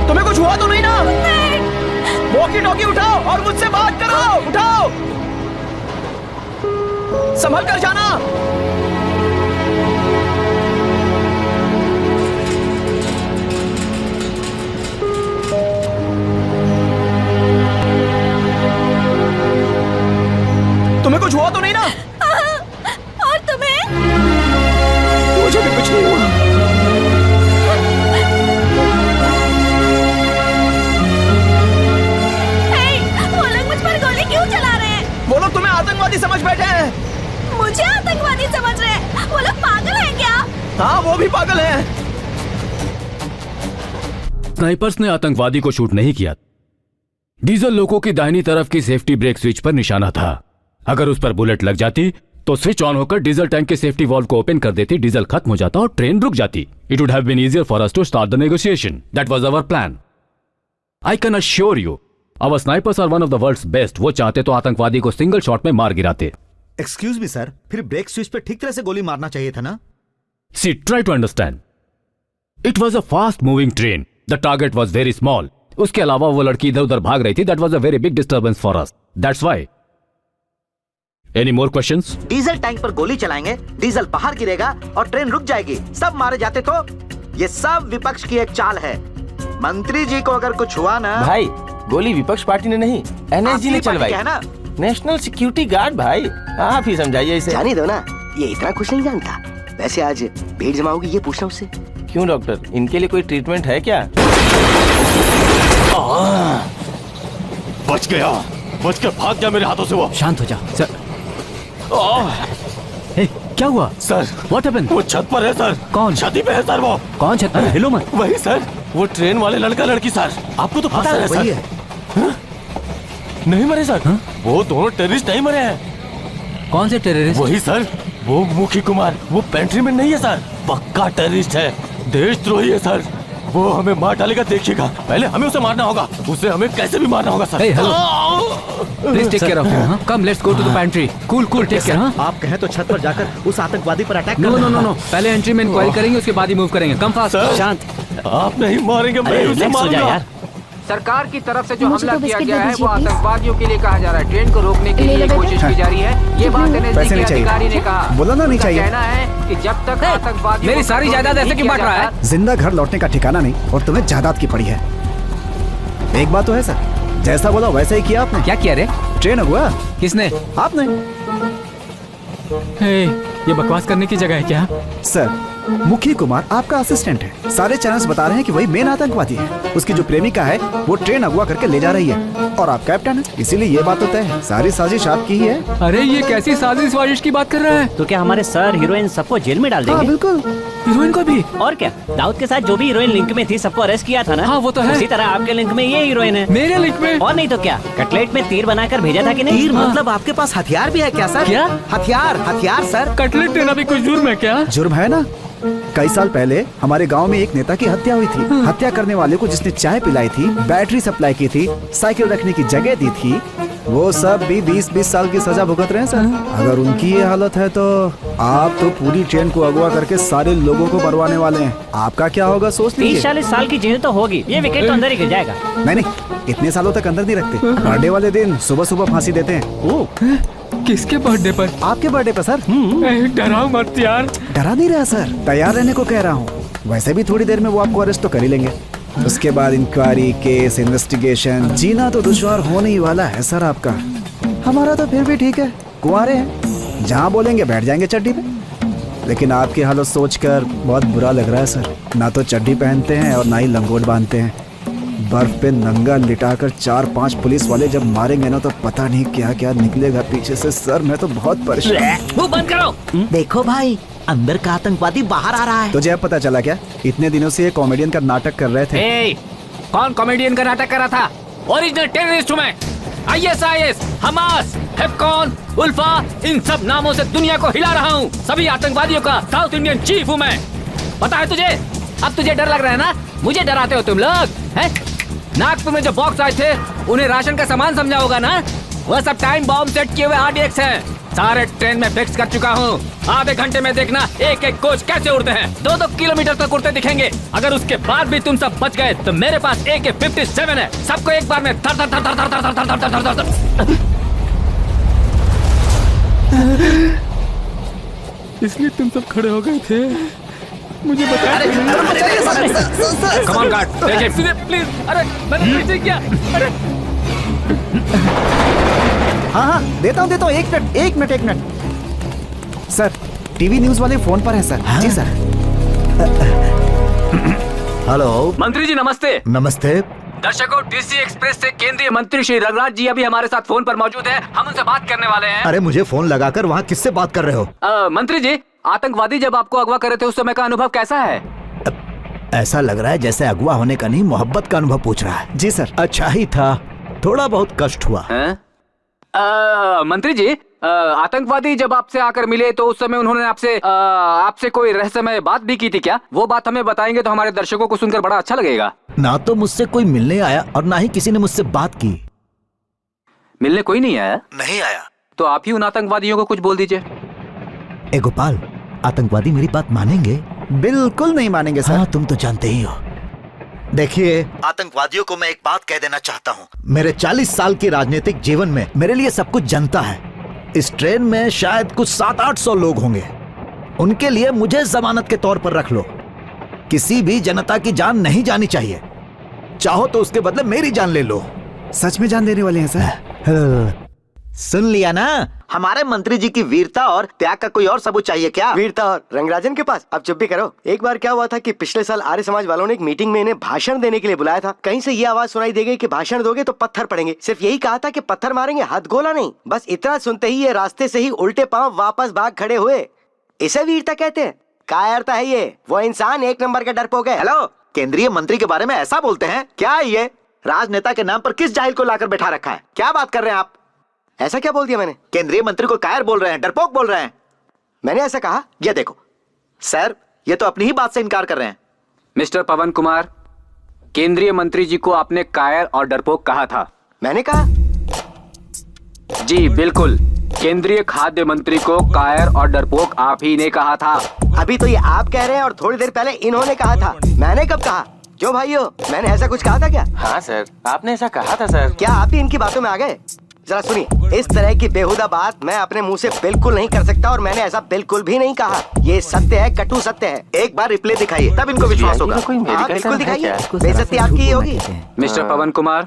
तुम्हें कुछ हुआ तो नहीं ना? वॉकी टॉकी उठाओ और मुझसे बात करो। उठाओ, संभल कर जाना। तुम्हें कुछ हुआ तो नहीं ना? और तुम्हें? मुझे भी कुछ नहीं हुआ। वो लोग मुझ पर गोली क्यों चला रहे हैं? वो लोग तुम्हें आतंकवादी समझ बैठे हैं। मुझे आतंकवादी समझ रहे हैं? वो लोग पागल हैं क्या? हाँ, वो भी पागल हैं। स्नाइपर्स ने आतंकवादी को शूट नहीं किया। डीजल लोको की दाहिनी तरफ की सेफ्टी ब्रेक स्विच पर निशाना था। अगर उस पर बुलेट लग जाती तो स्विच ऑन होकर डीजल टैंक के सेफ्टी वाल्व को ओपन कर देती, डीजल खत्म हो जाता और ट्रेन रुक जाती। It would have been easier for us to start the negotiation. That was our plan. I can assure you our snipers are one of the world's best. वो चाहते तो आतंकवादी को सिंगल शॉट में मार गिराते। एक्सक्यूज मी सर, फिर brake switch पे ठीक तरह से गोली मारना चाहिए था ना? See, try to understand. It was a fast moving train. The target was very small. उसके अलावा वो लड़की इधर उधर भाग रही थी। That was a very big disturbance for us. That's why. Any more questions? Diesel tank पर गोली चलाएंगे, डीजल बाहर गिरेगा और ट्रेन रुक जाएगी, सब मारे जाते तो। ये सब विपक्ष की एक चाल है। मंत्री जी को अगर कुछ हुआ ना। भाई, गोली विपक्ष पार्टी ने नहीं, एनएसजी ने चलवाई है ना। National security guard. भाई आप ही समझाइए इसे। जाने दो ना, ये इतना कुछ नहीं जानता। वैसे आज भीड़ जमा होगी, ये पूछना उससे। क्यों डॉक्टर, इनके लिए कोई ट्रीटमेंट है क्या? बच गया, बच के भाग गया मेरे हाथों से वो। शांत हो जा सर। क्या हुआ सर? What happened? वो छत पर है सर। कौन? छत पे है सर। वो कौन छत पर? हिलो मत। वही सर, वो ट्रेन वाले लड़का लड़की सर। आपको तो पता है वही सर। है। नहीं मरे सर। वो दोनों टेररिस्ट नहीं मरे हैं। कौन से टेररिस्ट? वही सर, वो मुखी कुमार। वो पेंट्री में नहीं है सर, पक्का टेररिस्ट है, देशद्रोही है सर। वो हमें मार डालेगा, देखिएगा। पहले हमें उसे मारना होगा, उसे हमें कैसे भी मारना होगा sir. Please take care of him. Come, let's go to the pantry. Cool cool, take care. आप कहें तो छत पर जाकर उस आतंकवादी पर attack no no no no, पहले एंट्री में इंक्वायरी करेंगे, उसके बाद ही मूव करेंगे। Come fast. शांत। आप नहीं मारेंगे, मैं उसे मारूंगा। सरकार की तरफ से जो हमला किया गया है वो आतंकवादियों के लिए कहा जा रहा है। ट्रेन को रोकने के लिए कोशिश की जा रही है। ये बात एनएसजी के अधिकारी ने कहा। बोला ना नहीं चाहिए। कहना है कि जब तक आतंकवादी मेरी सारी जायदाद ऐसे क्यों बांट रहा है? जिंदा घर लौटने का ठिकाना नहीं और तुम्हें जायदाद की पड़ी है। एक बात तो है सर, जैसा बोला वैसा ही किया आपने। क्या किया रे? ट्रेन हुआ। किसने? आपने। ये बकवास करने की जगह है क्या? सर, मुखी कुमार आपका असिस्टेंट है। सारे चैनल्स बता रहे हैं कि वही मेन आतंकवादी है। उसकी जो प्रेमिका है वो ट्रेन अगवा करके ले जा रही है और आप कैप्टन है, इसीलिए ये बात तो तय है। सारी साजिश आपकी ही है। अरे ये कैसी साजिश वाजिश की बात कर रहा है? तो क्या हमारे सर हीरोइन सबको जेल में डाल देंगे? हाँ बिल्कुल, हीरोइन को भी। और क्या, दाऊद के साथ जो भी हीरोइन लिंक में थी सबको अरेस्ट किया था ना। हाँ वो तो है। उसी तरह आपके लिंक में ये हीरोइन है। मेरे लिंक में? और नहीं तो क्या, कटलेट में तीर बनाकर भेजा था कि नहीं? तीर मतलब आपके पास हथियार भी है क्या सर? क्या हथियार? हथियार सर। कटलेट देना भी कुछ जुर्म है क्या? जुर्म है ना। कई साल पहले हमारे गांव में एक नेता की हत्या हुई थी। हत्या करने वाले को जिसने चाय पिलाई थी, बैटरी सप्लाई की थी, साइकिल रखने की जगह दी थी, वो सब भी 20-20 साल की सजा भुगत रहे हैं सर। अगर उनकी ये हालत है तो आप तो पूरी ट्रेन को अगवा करके सारे लोगों को मरवाने वाले हैं। आपका क्या होगा सोच लीजिए। 30-40 साल की जेल तो होगी। ये विकेट तो अंदर ही गिर जाएगा। नहीं, इतने सालों तक अंदर नहीं रखते। बर्थडे वाले दिन सुबह सुबह फांसी देते हैं। किसके बर्थडे पर? आपके बर्थडे पर सर। डराओ मत यार। डरा नहीं रहा सर, तैयार रहने को कह रहा हूँ। वैसे भी थोड़ी देर में वो आपको अरेस्ट तो कर ही लेंगे। उसके बाद इंक्वायरी, केस, इन्वेस्टिगेशन। जीना तो दुश्वार होने ही वाला है सर आपका। हमारा तो फिर भी ठीक है, कुंवारे हैं, जहाँ बोलेंगे बैठ जाएंगे चड्डी पे। लेकिन आपकी हालत सोचकर बहुत बुरा लग रहा है सर। ना तो चड्डी पहनते हैं और ना ही लंगोट बांधते हैं। बर्फ पे नंगा लिटाकर 4-5 पुलिस वाले जब मारेंगे ना तो पता नहीं क्या क्या निकलेगा पीछे से। सर मैं तो बहुत परेशान। मुंह बंद करो। देखो भाई, अंदर का आतंकवादी बाहर आ रहा है। तुझे अब पता चला क्या? इतने दिनों से ये कॉमेडियन का नाटक कर रहे थे। कौन कॉमेडियन का नाटक कर रहा था? ओरिजिनल टेररिस्ट हूँ मैं। ISIS, हमास, हेफकॉन, उल्फा, इन सब नामों से दुनिया को हिला रहा हूँ। सभी आतंकवादियों का साउथ इंडियन चीफ हूँ मैं। पता है तुझे? अब तुझे डर लग रहा है ना? मुझे डराते हो तुम लोग हैं? नागपुर में जो बॉक्स आए थे उन्हें राशन का सामान समझा होगा ना? वो सब टाइम बॉम्ब सेट किए हुए RDX हैं। सारे ट्रेन में फिक्स कर चुका हूँ। आधे घंटे में देखना एक एक कोच कैसे उड़ते हैं। 2-2 किलोमीटर तक उड़ते दिखेंगे। अगर उसके बाद भी तुम सब बच गए तो मेरे पास AK-57 है। सबको एक बार में थर थर थर थर थर थर थर थर थर थर थर। इसलिए तुम सब खड़े हो गए थे। मुझे बता। कम ऑन गार्ड, देखिए प्लीज। अरे मैंने कुछ नहीं किया। अरे हाँ देता हूँ एक मिनट सर। टीवी न्यूज वाले फोन पर हैं सर। हाँ? जी सर। हेलो मंत्री जी नमस्ते। नमस्ते। दर्शकों, DC एक्सप्रेस से केंद्रीय मंत्री श्री रघुराज जी अभी हमारे साथ फोन पर मौजूद हैं। हम उनसे बात करने वाले हैं। अरे मुझे फोन लगाकर वहाँ किससे बात कर रहे हो? मंत्री जी, आतंकवादी जब आपको अगवा कर रहे थे उस समय का अनुभव कैसा है? ऐसा लग रहा है जैसे अगवा होने का नहीं, मोहब्बत का अनुभव पूछ रहा है। जी सर। अच्छा ही था, थोड़ा बहुत कष्ट हुआ। मंत्री जी, आतंकवादी जब आपसे आकर मिले तो उस समय उन्होंने आपसे कोई रहस्यमय बात भी की थी क्या? वो बात हमें बताएंगे तो हमारे दर्शकों को सुनकर बड़ा अच्छा लगेगा। ना तो मुझसे कोई मिलने आया और ना ही किसी ने मुझसे बात की। मिलने कोई नहीं आया? नहीं आया। तो आप ही उन आतंकवादियों को कुछ बोल दीजिए। ए गोपाल, आतंकवादी मेरी बात मानेंगे? बिल्कुल नहीं मानेंगे सर। हाँ, तुम तो जानते ही हो। देखिए, आतंकवादियों को मैं एक बात कह देना चाहता हूँ। मेरे 40 साल के राजनीतिक जीवन में मेरे लिए सब कुछ जनता है। इस ट्रेन में शायद कुछ 700-800 लोग होंगे। उनके लिए मुझे जमानत के तौर पर रख लो। किसी भी जनता की जान नहीं जानी चाहिए। चाहो तो उसके बदले मेरी जान ले लो। सच में जान देने वाले हैं सर? सुन लिया ना? हमारे मंत्री जी की वीरता और त्याग का कोई और सबूत चाहिए क्या? वीरता और रंगराजन के पास अब चुप भी करो। एक बार क्या हुआ था कि पिछले साल आर्य समाज वालों ने एक मीटिंग में इन्हें भाषण देने के लिए बुलाया था। कहीं से ये आवाज सुनाई दे गई कि भाषण दोगे तो पत्थर पड़ेंगे। सिर्फ यही कहा था कि पत्थर मारेंगे, हथगोला नहीं। बस इतना सुनते ही ये रास्ते से ही उल्टे पांव वापस भाग खड़े हुए। इसे वीरता कहते हैं? कायरता है ये। वो इंसान एक नंबर का डरपोक है। हेलो, केंद्रीय मंत्री के बारे में ऐसा बोलते हैं क्या? ये राजनेता के नाम पर किस जाहिल को लाकर बैठा रखा है? क्या बात कर रहे हैं आप? ऐसा क्या बोल दिया मैंने? केंद्रीय मंत्री को कायर बोल रहे हैं, डरपोक बोल रहे हैं। मैंने ऐसा कहा? ये देखो सर, ये तो अपनी ही बात से इनकार कर रहे हैं। मिस्टर पवन कुमार, केंद्रीय मंत्री जी को आपने कायर और डरपोक कहा था। मैंने कहा? जी बिल्कुल, केंद्रीय खाद्य मंत्री को कायर और डरपोक आप ही ने कहा था। अभी तो ये आप कह रहे हैं और थोड़ी देर पहले इन्होंने कहा था। मैंने कब कहा? क्यों भाइयों, मैंने ऐसा कुछ कहा था क्या? हाँ सर, आपने ऐसा कहा था सर। क्या आप ही इनकी बातों में आ गए? जरा सुनिए, इस तरह की बेहुदा बात मैं अपने मुंह से बिल्कुल नहीं कर सकता और मैंने ऐसा बिल्कुल भी नहीं कहा। ये सत्य है, कटु सत्य है। एक बार रिप्ले दिखाइए तब इनको विश्वास होगा। हाँ बिल्कुल दिखाइए, बेइज्जती आपकी ही होगी। मिस्टर पवन कुमार,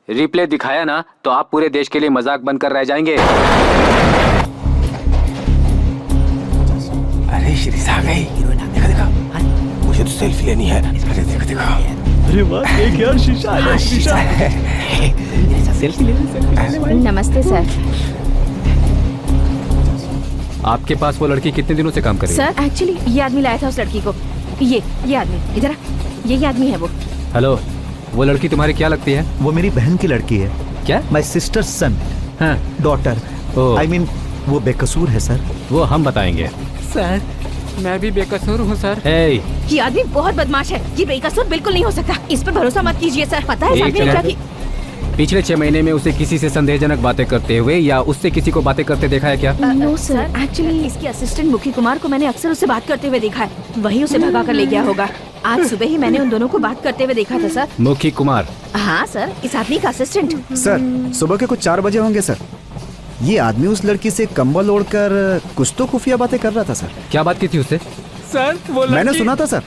रिप्ले दिखाया ना तो आप पूरे देश के लिए मजाक बनकर रह जाएंगे। अरे श्री आ गई। देखा देखा, मुझे तो सेल्फी लेनी है। अरे देखो देखो। अरे वाह, एक यार शीशा है। शीशा सेल्फी ले। नमस्ते सर। आपके पास वो लड़की कितने दिनों से काम कर रही है? सर एक्चुअली ये आदमी लाया था उस लड़की को। ये आदमी इधर आ। ये आदमी है वो। हेलो, वो लड़की तुम्हारी क्या लगती है? वो मेरी बहन की लड़की है। क्या? माई सिस्टर सन। हाँ, डॉटर। आई मीन वो बेकसूर है सर। वो हम बताएंगे। सर मैं भी बेकसूर हूँ सर। ये आदमी बहुत बदमाश है। ये बेकसूर बिल्कुल नहीं हो सकता। इस पर भरोसा मत कीजिए सर। पता है सामने क्या की? पिछले 6 महीने में उसे किसी से संदेहजनक बातें करते हुए या उससे किसी को बातें करते देखा है क्या? नो सर, एक्चुअली इसके असिस्टेंट मुखी कुमार को मैंने अक्सर उससे बात करते हुए देखा है। वही उसे भगा कर ले गया होगा। आज सुबह ही मैंने उन दोनों को बात करते हुए देखा था सर। मुखी कुमार? हाँ सर, इस आदमी का असिस्टेंट। सर सुबह के कुछ 4 बजे होंगे सर। ये आदमी उस लड़की से कंबल ओढ़कर कुछ तो खुफिया बातें कर रहा था सर। क्या बात की थी उससे? सर वो मैंने सुना था सर।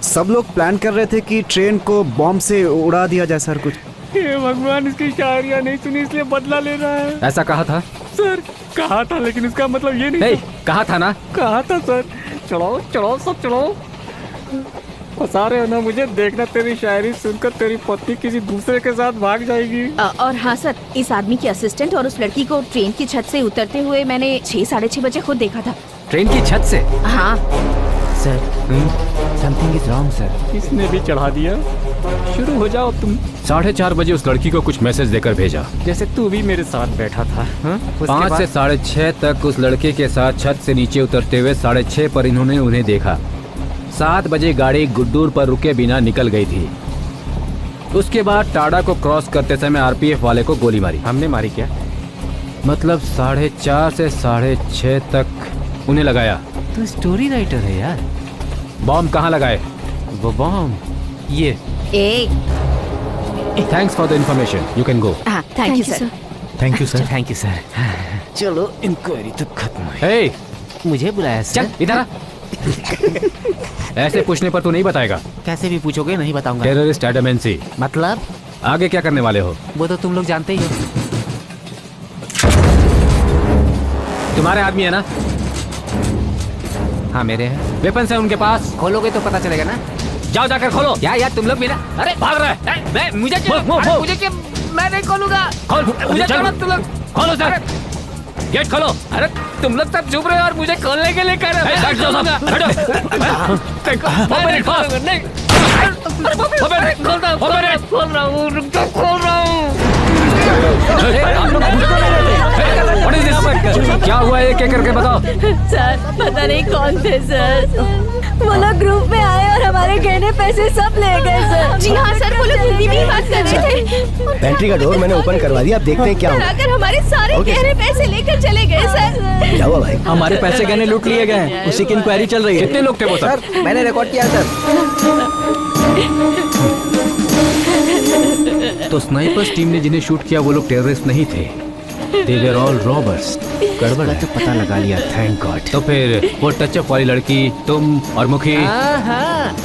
सब लोग प्लान कर रहे थे कि ट्रेन को बॉम्ब से उड़ा दिया जाए सर। कुछ हे भगवान, इसकी शायरियाँ नहीं सुनी इसलिए बदला ले रहा है। ऐसा कहा था? सर कहा था, लेकिन इसका मतलब ये नहीं था। कहा था ना? कहा था सर। चढ़ाओ चढ़ाओ सब चढ़ाओ। फंसा रहे हो ना मुझे। देखना तेरी शायरी सुनकर तेरी पत्नी किसी दूसरे के साथ भाग जाएगी। और हाँ सर, इस आदमी के असिस्टेंट और उस लड़की को ट्रेन की छत से उतरते हुए मैंने 6-6:30 बजे खुद देखा था। ट्रेन की छत से? हाँ sir, something is wrong sir. इसने भी चढ़ा दिया। शुरू हो जाओ तुम। 4:30 बजे उस लड़की को कुछ मैसेज देकर भेजा, जैसे तू भी मेरे साथ बैठा था। 5 से 6:30 तक उस लड़के के साथ छत से नीचे उतरते हुए 6:30 पर इन्होंने उन्हें देखा। 7 बजे गाड़ी गुड्डूर पर रुके बिना निकल गई थी। उसके बाद टाडा को क्रॉस करते समय आरपीएफ वाले को गोली मारी। हमने मारी क्या? मतलब 4:30 से 6:30 तक उन्हें लगाया। तो स्टोरी राइटर है यार। बॉम्ब कहाँ लगाए? वो बॉम्ब ये। Thanks for the information, you can go. Thank you sir. Thank you sir. Thank you sir. चलो इंक्वायरी तो खत्म है। हे, मुझे बुलाया सर। चल इधर आ। ऐसे पूछने पर तू नहीं बताएगा। कैसे भी पूछोगे नहीं बताऊंगा। Terrorist Adam NC. मतलब आगे क्या करने वाले हो? वो तो तुम लोग जानते ही हो। तुम्हारे आदमी है ना? हाँ मेरे हैं। वेपन्स है उनके पास? खोलोगे तो पता चलेगा ना। जाओ जाकर खोलो। क्या यार तुम लोग भी ना। अरे भाग रहा है। मैं मुझे क्या, वो। मुझे क्या, मैं नहीं खोलूंगा। खोल, मुझे चल। तुम लोग खोलो सर, गेट खोलो। अरे तुम लोग सब चुप रहे हो और मुझे खोलने के लिए कह रहे हो। बैठ जाओ सब, बैठो। नहीं खोल रहा हूँ, रुक जाओ, खोल रहा हूँ। क्या हुआ एक एक करके बताओ। सर पता नहीं कौन थे सर, वो लोग ग्रुप में आए और हमारे गहने पैसे सब ले गए सर। जी हाँ सर, वो लोग हिंदी में ही बात कर रहे थे। पेंट्री का डोर मैंने ओपन करवा दिया, अब देखते हैं क्या होगा। अगर हमारे सारे गहने पैसे लेकर चले गए सर। क्या हुआ भाई? हमारे पैसे गहने लूट लिए गए हैं, उसी की इंक्वायरी चल रही है। कितने लोग थे वो सर? मैंने रिकॉर्ड किया सर। तो स्नाइपर्स टीम ने जिन्हें शूट किया वो लोग टेररिस्ट नहीं थे, they were all robbers। गड़बड़ है। तो पता लगा लिया, थैंक गॉड। तो फिर वो टचअप वाली लड़की, तुम और मुखी। हाँ,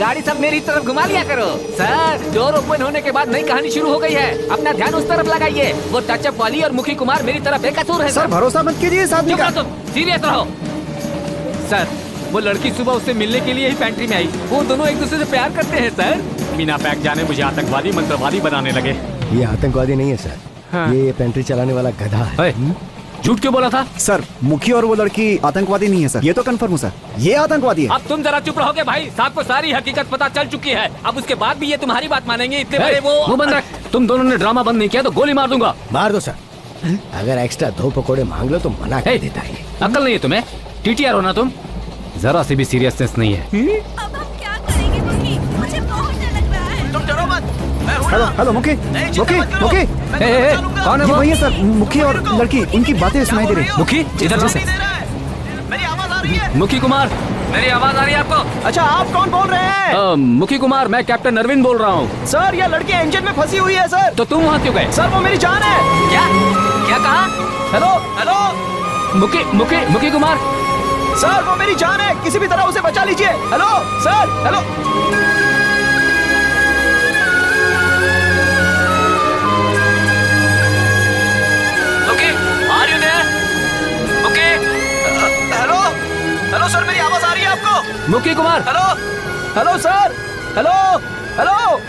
गाड़ी सब मेरी तरफ घुमा लिया करो सर। डोर ओपन होने के बाद नई कहानी शुरू हो गई है, अपना ध्यान उस तरफ लगाइए। वो टचअप वाली और मुखी कुमार मेरी तरफ बेकसूर है सर भरोसा मत कीजिए इस आदमी का। तुम सीरियस रहो सर। वो लड़की सुबह उससे मिलने के लिए ही पेंट्री में आई। वो दोनों एक दूसरे से प्यार करते हैं सर। मीना पैक जाने मुझे आतंकवादी मंत्रवादी बनाने लगे। ये आतंकवादी नहीं है सर। हाँ। ये पेंट्री चलाने वाला गधा है। झूठ क्यों बोला था? सर मुखी और वो लड़की आतंकवादी नहीं है सर, ये तो कंफर्म हूँ सर, ये आतंकवादी है। अब तुम जरा चुप रहोगे भाई, साहब को सारी हकीकत पता चल चुकी है। अब उसके बाद भी ये तुम्हारी बात मानेंगे? इतने बड़े वो मुंह बंद रख। तुम दोनों ने ड्रामा बंद नहीं किया तो गोली मार दूंगा। मार दो सर। अगर एक्स्ट्रा 2 पकोड़े मांग लो तो मना कर देता है। अक्ल नहीं है तुम्हें? टीटीआर हो ना तुम? जरा सी भी सीरियसनेस नहीं है। अब हम क्या करेंगे मुखी? मुझे बहुत डर लग रहा है। तुम डरो मत, मैं हूं हेलो ना। हेलो मुखी, नहीं, मुखी चिंता मत करो। मुखी। मैं तुम्हें बचा लूंगा। कौन है ये वो? वही है सर, मुखी और लड़की, उनकी बातें सुनाई दे रही। मुखी इधर से। मेरी आवाज आ रही है? मुखी कुमार, मेरी आवाज आ रही है आपको? अच्छा आप कौन बोल रहे हैं? मुखी कुमार, मैं कैप्टन अरविंद बोल रहा हूँ। सर ये लड़की इंजन में फंसी हुई है सर। तो तुम वहाँ क्यों गए? सर वो मेरी जान है। क्या क्या कहा? हेलो हेलो मुखी कुमार। सर वो मेरी जान है, किसी भी तरह उसे बचा लीजिए। Hello sir, hello. Okay, are you there? Okay, hello hello sir, मेरी आवाज आ रही है आपको? Mukhi Kumar. Hello hello sir, hello hello.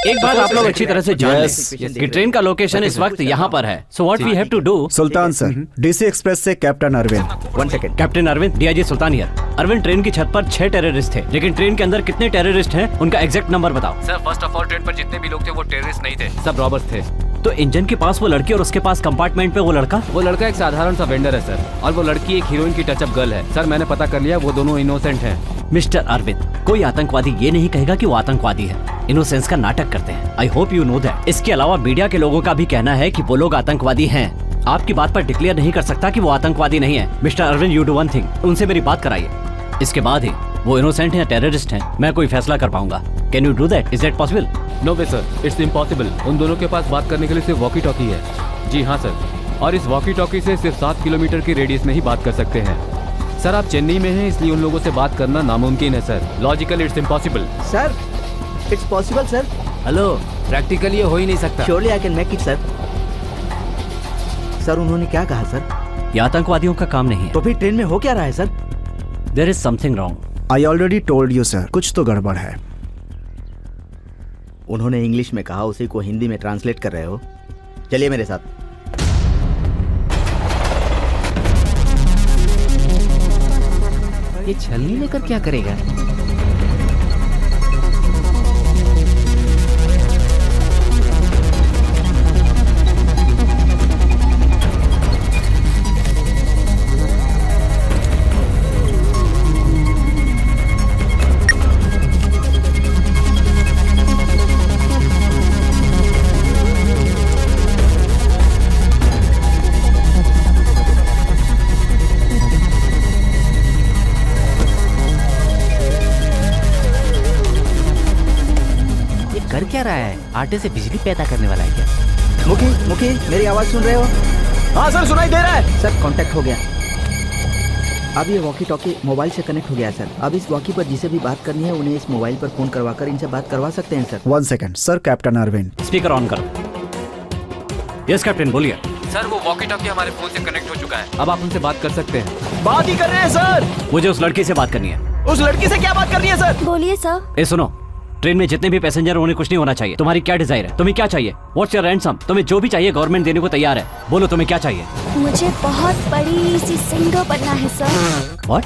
एक बात आप लोग अच्छी तरह से जान लें कि ट्रेन का लोकेशन इस वक्त यहाँ पर है। So what we have to do. Sultan sir, DC express से captain Arvind. 1 second. Captain Arvind, DIG Sultan here. Arvind, train की छत पर 6 टेररिस्ट थे, लेकिन ट्रेन के अंदर कितने टेररिस्ट हैं उनका एग्जैक्ट नंबर बताओ। Sir first of all train पर जितने भी लोग थे वो टेररिस्ट नहीं थे, सब रॉबर्स थे। तो इंजन के पास वो लड़की और उसके पास कंपार्टमेंट पे वो लड़का एक साधारण सा वेंडर है सर, और वो लड़की एक हीरोइन की टचअप गर्ल है। सर मैंने पता कर लिया, वो दोनों इनोसेंट हैं। मिस्टर अरविंद, कोई आतंकवादी ये नहीं कहेगा कि वो आतंकवादी है। इनोसेंस का नाटक करते हैं। I hope you know that. इसके अलावा मीडिया के लोगों का भी कहना है कि वो लोग आतंकवादी हैं। आपकी बात पर डिक्लेयर नहीं कर सकता कि वो आतंकवादी नहीं है। Mister Arvind, you do one thing, उनसे मेरी बात कराइए। इसके बाद ही वो इनोसेंट है या टेररिस्ट हैं, मैं कोई फैसला कर पाऊंगा। Can you do that? Is that possible? No way sir, it's impossible. उन दोनों के पास बात करने के लिए सिर्फ वॉकी टॉकी है। जी हाँ सर, और इस वॉकी टॉकी से सिर्फ 7 किलोमीटर की रेडियस में ही बात कर सकते हैं। सर आप चेन्नई में हैं, इसलिए उन लोगों से बात करना नामुमकिन है sir. Logically it's impossible. Sir it's possible sir. Hello, practically ये हो ही नहीं सकता। Surely I can make it sir. Sir उन्होंने क्या कहा सर? ये आतंकवादियों का काम नहीं है। तो फिर ट्रेन में हो क्या रहा है sir? There is something wrong. I already told you sir, कुछ तो गड़बड़ है। उन्होंने इंग्लिश में कहा, उसी को हिंदी में ट्रांसलेट कर रहे हो। चलिए मेरे साथ। ये छलनी लेकर क्या करेगा? कह रहा है? आटे से बिजली पैदा करने वाला है क्या? मुखी मेरी आवाज सुन रहे हो? हाँ सर, सुनाई दे रहा है सर। कांटेक्ट हो गया। अब ये वॉकी टॉकी मोबाइल से कनेक्ट हो गया सर। अब इस वॉकी पर जिसे भी बात करनी है उन्हें इस मोबाइल पर फोन करवाकर इनसे बात करवा सकते हैं sir. 1 second sir. Captain Arvind, speaker on करो। यस कैप्टन, बोलिए। सर वो वॉकी टॉकी हमारे फोन से कनेक्ट हो चुका है, अब आप उनसे बात कर सकते हैं। बात ही कर रहे हैं सर। मुझे उस लड़की से बात करनी है। उस लड़की से क्या बात करनी है सर? बोलिए सर। ए सुनो, ट्रेन में जितने भी पैसेंजर उन्हें कुछ नहीं होना चाहिए। तुम्हारी क्या डिजायर है? तुम्हें क्या चाहिए? What's your ransom? तुम्हें जो भी चाहिए गवर्नमेंट देने को तैयार है। बोलो तुम्हें क्या चाहिए? मुझे बहुत बड़ी सी सिंगर बनना है सर। व्हाट?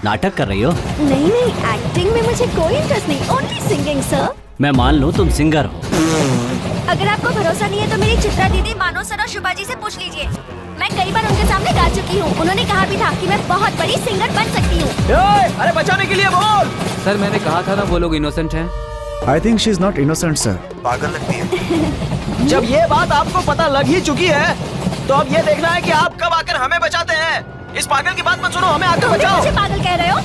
नाटक कर रही हो? नहीं, एक्टिंग में मुझे कोई इंटरेस्ट नहीं, ओनली सिंगिंग सर। मैं मान लूं तुम सिंगर हो। अगर आपको भरोसा नहीं है तो मेरी चित्रा दीदी, मानो सर और शुभा जी से पूछ लीजिए। मैं कई बार उनके सामने गा चुकी हूँ। उन्होंने कहा भी था कि मैं बहुत बड़ी सिंगर बन सकती हूँ। अरे बचाने के लिए बोल। सर मैंने कहा था ना वो लोग इनोसेंट हैं। I think she is not innocent sir. पागल लगती है। जब ये बात आपको पता लग ही चुकी है तो अब ये देखना है कि आप कब आकर हमें बचाते हैं। इस पागल की बात मत सुनो, हमें आकर बचाओ। मुझे पागल कह रहे हो?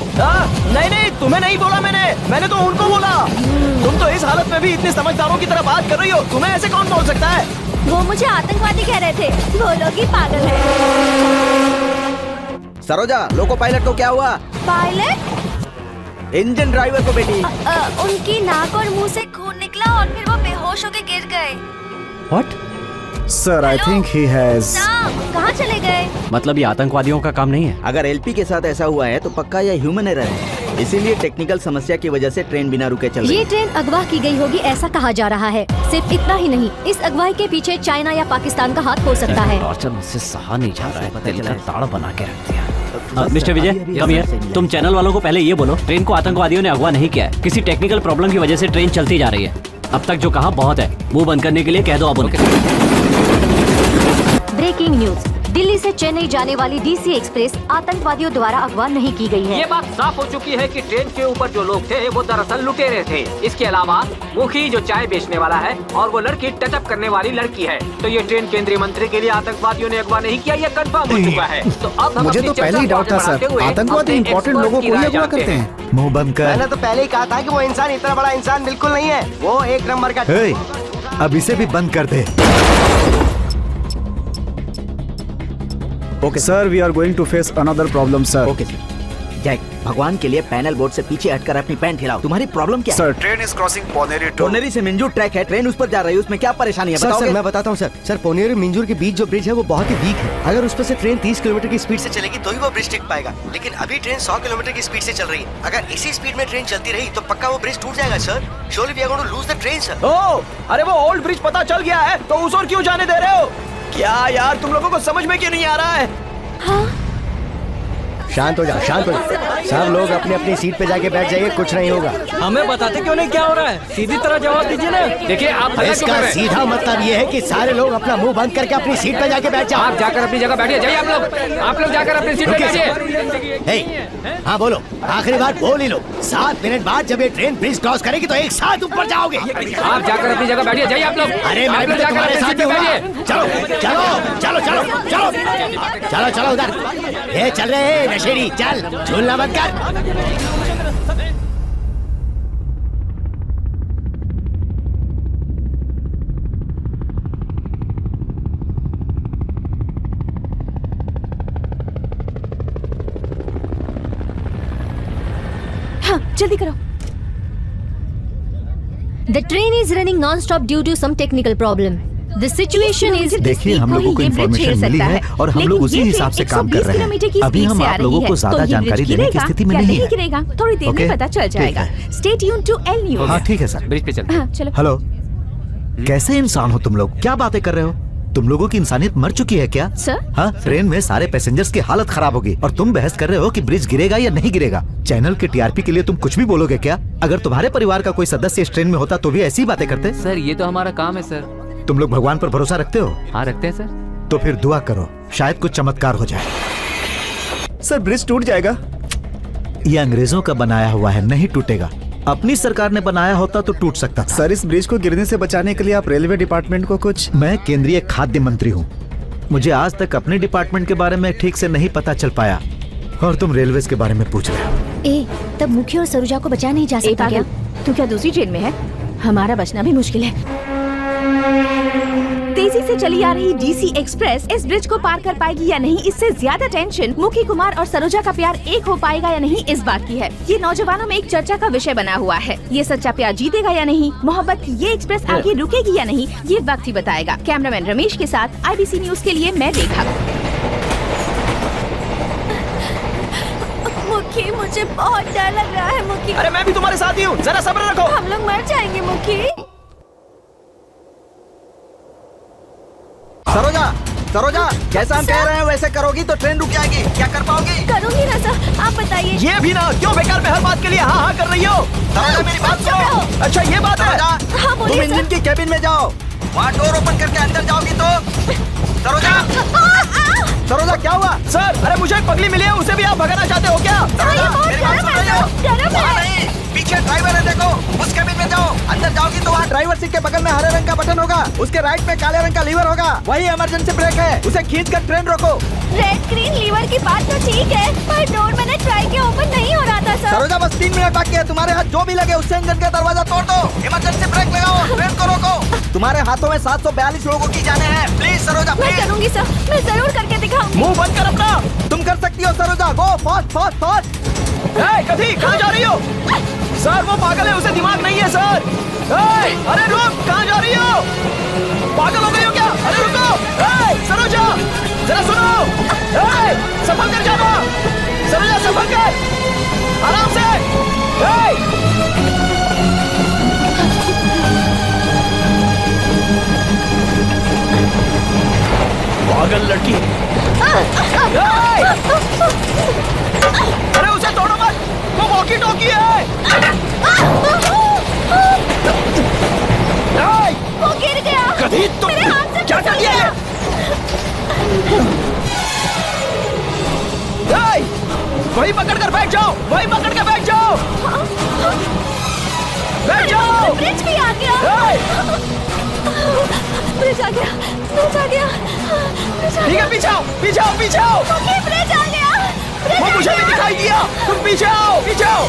नहीं, तुम्हें नहीं बोला मैंने तो उनको बोला। तुम तो इस हालत में भी इतने समझदारों की तरह बात कर रही हो, तुम्हें ऐसे कौन बोल सकता है? वो मुझे आतंकवादी कह रहे थे, वो लोग ही पागल है। सरोजा, लोको पायलट को क्या हुआ? पायलट? इंजन ड्राइवर को बेटी। उनकी नाक और मुंह से खून निकला और फिर वो बेहोश होकर गिर गए। What? Sir I think he has. कहाँ चले गए? मतलब ये आतंकवादियों का काम नहीं है? अगर एलपी के साथ ऐसा हुआ है तो पक्का यह ह्यूमन एरर है। इसीलिए टेक्निकल समस्या की वजह से ट्रेन बिना रुके चल रही है। ये ट्रेन अगवा की गई होगी ऐसा कहा जा रहा है। सिर्फ इतना ही नहीं, इस अगवाई के पीछे चाइना या पाकिस्तान का हाथ हो सकता है। टॉर्चर मुझसे सहा नहीं जा रहा है, दिल का ताड़ बना के रख दिया। Mister Vijay, come here. तुम चैनल वालों को पहले ये बोलो ट्रेन को आतंकवादियों ने अगवा नहीं किया है। किसी टेक्निकल प्रॉब्लम की वजह से ट्रेन चलती जा रही है। अब तक जो कहा बहुत है, मुंह बंद करने के लिए कह दो अब उनको। ब्रेकिंग न्यूज, दिल्ली से चेन्नई जाने वाली डीसी एक्सप्रेस आतंकवादियों द्वारा अगवा नहीं की गई है। ये बात साफ हो चुकी है कि ट्रेन के ऊपर जो लोग थे वो दरअसल लुटेरे थे। इसके अलावा मुखी जो चाय बेचने वाला है और वो लड़की टचअप करने वाली लड़की है। तो ये ट्रेन केंद्रीय मंत्री के लिए आतंकवादियों ने अगवा नहीं किया, ये कंफर्म हो चुका है। तो अब मुझे तो पहले ही डाउट था सर, आतंकवादी इंपॉर्टेंट लोगों को ही अगवा करते हैं। मुंह बंद कर। मैंने तो पहले ही कहा था कि वो इंसान इतना बड़ा इंसान बिल्कुल नहीं है। वो एक नंबर का। अब इसे भी बंद कर दे। Okay sir, we are going to face another problem sir. Okay sir. Jack, भगवान के लिए पैनल बोर्ड से पीछे हटकर अपनी पैंट हिलाओ। तुम्हारी प्रॉब्लम क्या है? Sir train is crossing Ponneri too. Ponneri से मिंजूर ट्रैक है, ट्रेन उस पर जा रही है, उसमें क्या परेशानी है? सर मैं बताता हूँ सर पोनेरी मिंजूर के बीच जो ब्रिज है वो बहुत ही वीक है। अगर उस पर से ट्रेन 30 किलोमीटर की स्पीड से चलेगी तो ही वो ब्रिज टिक पाएगा। लेकिन अभी ट्रेन 100 किलोमीटर की स्पीड से चल रही है। अगर इसी स्पीड में ट्रेन चलती रही तो पक्का वो ब्रिज टूट जाएगा sir. Surely we are going to lose the train, sir. अरे वो ओल्ड ब्रिज पता चल गया है तो उस ओर क्यों जाने दे रहे हो? क्या यार, तुम लोगों को समझ में क्यों नहीं आ रहा है? शांत हो जाओ, शांत हो जाओ। सब लोग अपनी अपनी सीट पे जाके बैठ जाइए, कुछ नहीं होगा। हमें बताते क्यों नहीं क्या हो रहा है? सीधी तरह जवाब दीजिए ना। देखिए आप इसका सीधा मतलब ये है कि सारे लोग अपना मुंह बंद करके अपनी सीट पे जाके बैठ जाओ। आप जाकर अपनी जगह बैठिए। जाइए आप लोग जाकर अपनी सीट पे बैठिए। हाँ बोलो, आखिरी बात बोल ही लो। 7 मिनट बाद जब ये ट्रेन ब्रिज क्रॉस करेगी तो एक साथ ऊपर जाओगे। आप जाकर अपनी जगह बैठिए। जाइए आप लोग। अरे मैं भी तुम्हारे साथ ही हूँ। चलो चलो चलो चलो चलो चलो चलो उधर। ये चल रहे हैं नशेड़ी, चल झूलना मत कर। हाँ, जल्दी करो। The train is running non-stop due to some technical problem. The situation is देखिए हम लोगों को इन्फॉर्मेशन मिली है और हम लोग उसी हिसाब से काम कर रहे हैं। अभी हम आप लोगों को ज्यादा जानकारी देने की स्थिति में नहीं है। थोड़ी देर में पता चल जाएगा। Stay tuned to L News। हाँ ठीक है सर। ब्रिज पे चलते। चलो। हेलो, कैसे इंसान हो तुम लोग? क्या बातें कर रहे हो? तुम लोगों की इंसानियत मर चुकी है क्या? सर? हाँ, ट्रेन में सारे पैसेंजर्स की हालत खराब होगी और तुम बहस कर रहे हो कि ब्रिज गिरेगा या नहीं गिरेगा। चैनल के टीआरपी के लिए तुम कुछ भी बोलोगे क्या? अगर तुम्हारे परिवार का कोई सदस्य इस ट्रेन में होता तो भी ऐसी बातें करते? सर ये तो हमारा काम है सर। तुम लोग भगवान पर भरोसा रखते हो? हाँ रखते हैं सर। तो फिर दुआ करो, शायद कुछ चमत्कार हो जाए। सर ब्रिज टूट जाएगा। ये अंग्रेजों का बनाया हुआ है, नहीं टूटेगा। अपनी सरकार ने बनाया होता तो टूट सकता था। सर इस ब्रिज को गिरने से बचाने के लिए आप रेलवे डिपार्टमेंट को कुछ। मैं केंद्रीय खाद्य मंत्री हूँ, मुझे आज तक अपने डिपार्टमेंट के बारे में ठीक से नहीं पता चल पाया और तुम रेलवेज के बारे में पूछ रहे हो। तब मुखी और सरोजा को बचाया नहीं जा सकता क्या? तू क्या दूसरी ट्रेन में है? हमारा बचना भी मुश्किल है। तेजी से चली आ रही डीसी एक्सप्रेस इस ब्रिज को पार कर पाएगी या नहीं, इससे ज्यादा टेंशन मुखी कुमार और सरोजा का प्यार एक हो पाएगा या नहीं, इस बात की है। ये नौजवानों में एक चर्चा का विषय बना हुआ है। ये सच्चा प्यार जीतेगा या नहीं, मोहब्बत की ये एक्सप्रेस आगे रुकेगी या नहीं, ये वक्त ही बताएगा। कैमरामैन रमेश के साथ IBC न्यूज के लिए मैं रेखा। मुखी, मुझे बहुत डर लग रहा है मुखी। अरे मैं भी तुम्हारे साथ ही हूँ, जरा सब्र रखो। हम लोग मर जाएंगे मुखी। सरोजा, सरोजा, जैसा हम कह रहे हैं वैसे करोगी तो ट्रेन रुक जाएगी। क्या कर पाओगी? करूंगी ना सर, आप बताइए। ये भी ना, क्यों बेकार में हर बात के लिए हाँ हाँ कर रही हो? सरोजा मेरी बात सुनो। अच्छा ये बात है। हाँ बोलिए तुम इंजन की केबिन में जाओ, वहाँ डोर ओपन करके अंदर जाओगी तो। सरोजा, सरोजा क्या हुआ? सर, अरे मुझे एक पगली मिली है, उसे भी आप भगाना चाहते हो क्या? मेरी बात सुन रही हो? वहाँ नहीं, पीछे ड्राइवर है, देखो उस केबिन में जाओ। अंदर जाओगी तो वहाँ ड्राइवर सीट के बगल में हरे रंग का बटन होगा, उसके राइट में काले रंग का लीवर होगा, वही इमरजेंसी ब्रेक है, उसे खींच कर ट्रेन रोको। रेड ग्रीन लीवर की बात तो ठीक है, पर डोर मैंने ट्राई किया, ओपन नहीं हो रहा था सर। सरोजा बस 3 मिनट बाकी है, तुम्हारे हाथ जो भी लगे उससे इंजन का दरवाजा तोड़ दो। इमरजेंसी ब्रेक लगाओ, ट्रेन को रोको। तुम्हारे हाथों में 742 लोगों की जाने हैं। प्लीज सरोजा, मैं करूंगी सर, मैं जरूर करके दिखाऊंगी। मुंह बंद कर अपना। तुम कर सकती हो सरोजा, गो फास्ट फास्ट फास्ट। कभी कहाँ जा रही हो? सर वो पागल है, उसे दिमाग नहीं है सर। अरे रुक, कहाँ जा रही हो? पागल हो गई हो क्या? अरे रुको, सरोजा जरा सुनो। संभल कर जाना, सरोजा संभल कर, आराम से। पागल लड़की। अरे उसे तोड़ो मत, वो वॉकी टॉकी है। वो गिर गया। कभी तुम मेरे हाथ से क्या कर दिया ये? वही पकड़ कर बैठ जाओ, वही पकड़ कर बैठ जाओ, बैठ जाओ। ब्रिज भी आ गया, ब्रिज आ गया, ब्रिज आ गया। ठीक है, पीछे आओ, पीछे आओ, पीछे आओ। ब्रिज आ गया। वो मुझे भी दिखाई दिया, तुम पीछे आओ, पीछे आओ।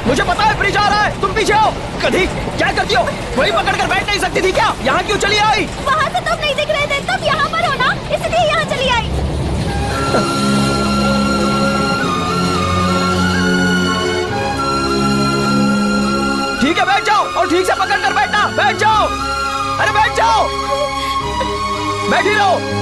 मुझे पता है ब्रिज आ रहा है, तुम पीछे आओ। कभी क्या करती हो? वही पकड़ कर बैठ नहीं सकती थी क्या? यहाँ क्यों चली आई? वहाँ से तुम नहीं दिख रहे थे, तुम यहाँ पर हो ना, इसलिए यहाँ चली आई। ठीक है, बैठ जाओ और ठीक से पकड़ कर बैठना। बैठ जाओ, अरे बैठ जाओ, बैठी रहो।